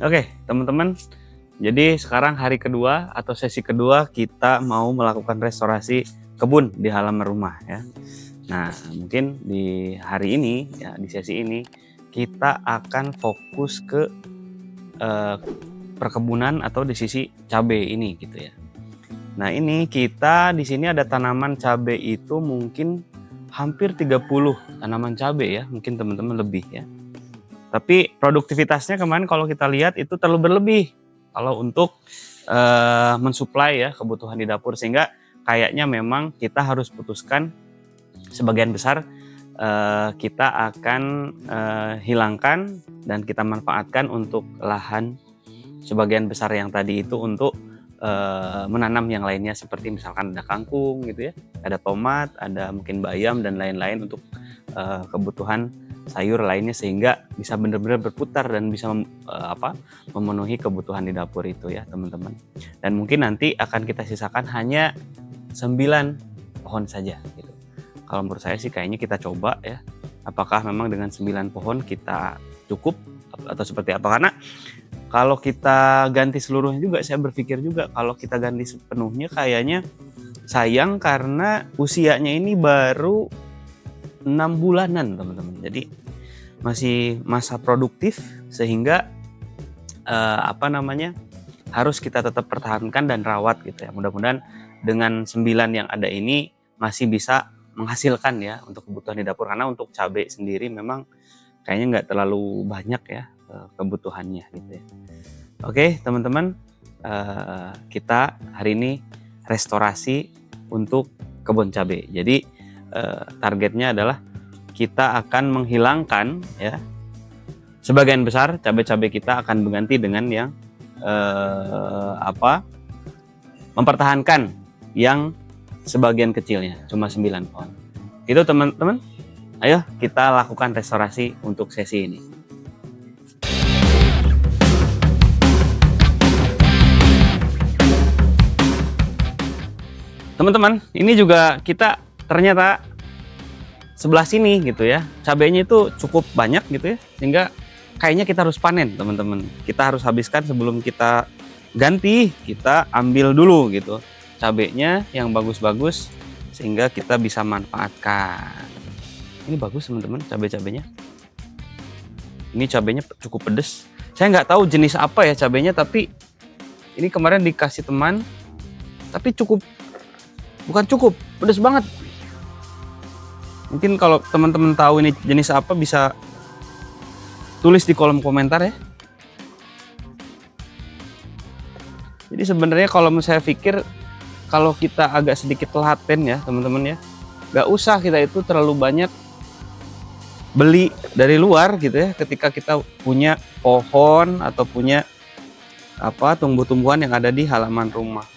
Oke, teman-teman. Jadi sekarang hari kedua atau sesi kedua kita mau melakukan restorasi kebun di halaman rumah ya. Nah, mungkin di hari ini ya, di sesi ini kita akan fokus ke perkebunan atau di sisi cabai ini gitu ya. Nah, ini kita di sini ada tanaman cabai itu mungkin hampir 30 tanaman cabai ya, mungkin teman-teman lebih ya. Tapi produktivitasnya kemarin kalau kita lihat itu terlalu berlebih kalau untuk mensuplai ya kebutuhan di dapur, sehingga kayaknya memang kita harus putuskan sebagian besar kita akan hilangkan dan kita manfaatkan untuk lahan sebagian besar yang tadi itu untuk menanam yang lainnya, seperti misalkan ada kangkung gitu ya, ada tomat, ada mungkin bayam dan lain-lain untuk kebutuhan sayur lainnya, sehingga bisa benar-benar berputar dan bisa memenuhi kebutuhan di dapur itu ya teman-teman. Dan mungkin nanti akan kita sisakan hanya 9 pohon saja gitu. Kalau menurut saya sih kayaknya kita coba ya, apakah memang dengan 9 pohon kita cukup atau seperti apa. Karena kalau kita ganti seluruhnya juga, saya berpikir juga kalau kita ganti sepenuhnya kayaknya sayang, karena usianya ini baru 6 bulanan teman-teman. Jadi masih masa produktif, sehingga harus kita tetap pertahankan dan rawat gitu ya. Mudah-mudahan dengan 9 yang ada ini masih bisa menghasilkan ya untuk kebutuhan di dapur, karena untuk cabai sendiri memang kayaknya nggak terlalu banyak ya kebutuhannya gitu ya. Oke teman-teman, kita hari ini restorasi untuk kebun cabai. Jadi targetnya adalah kita akan menghilangkan ya sebagian besar cabai-cabai, kita akan berganti dengan yang mempertahankan yang sebagian kecilnya, cuma 9 pohon. Itu teman-teman, ayo kita lakukan restorasi untuk sesi ini. Teman-teman, ini juga kita ternyata sebelah sini gitu ya, cabainya itu cukup banyak gitu ya, sehingga kayaknya kita harus panen teman-teman. Kita harus habiskan sebelum kita ganti, kita ambil dulu gitu cabainya yang bagus-bagus, sehingga kita bisa manfaatkan. Ini bagus teman-teman cabai-cabainya. Ini cabainya cukup pedes. Saya nggak tahu jenis apa ya cabainya, tapi ini kemarin dikasih teman, tapi bukan cukup, pedes banget. Mungkin kalau teman-teman tahu ini jenis apa bisa tulis di kolom komentar ya. Jadi sebenarnya kalau saya pikir kalau kita agak sedikit telaten ya teman-teman ya, nggak usah kita itu terlalu banyak beli dari luar gitu ya, ketika kita punya pohon atau punya tumbuh-tumbuhan yang ada di halaman rumah.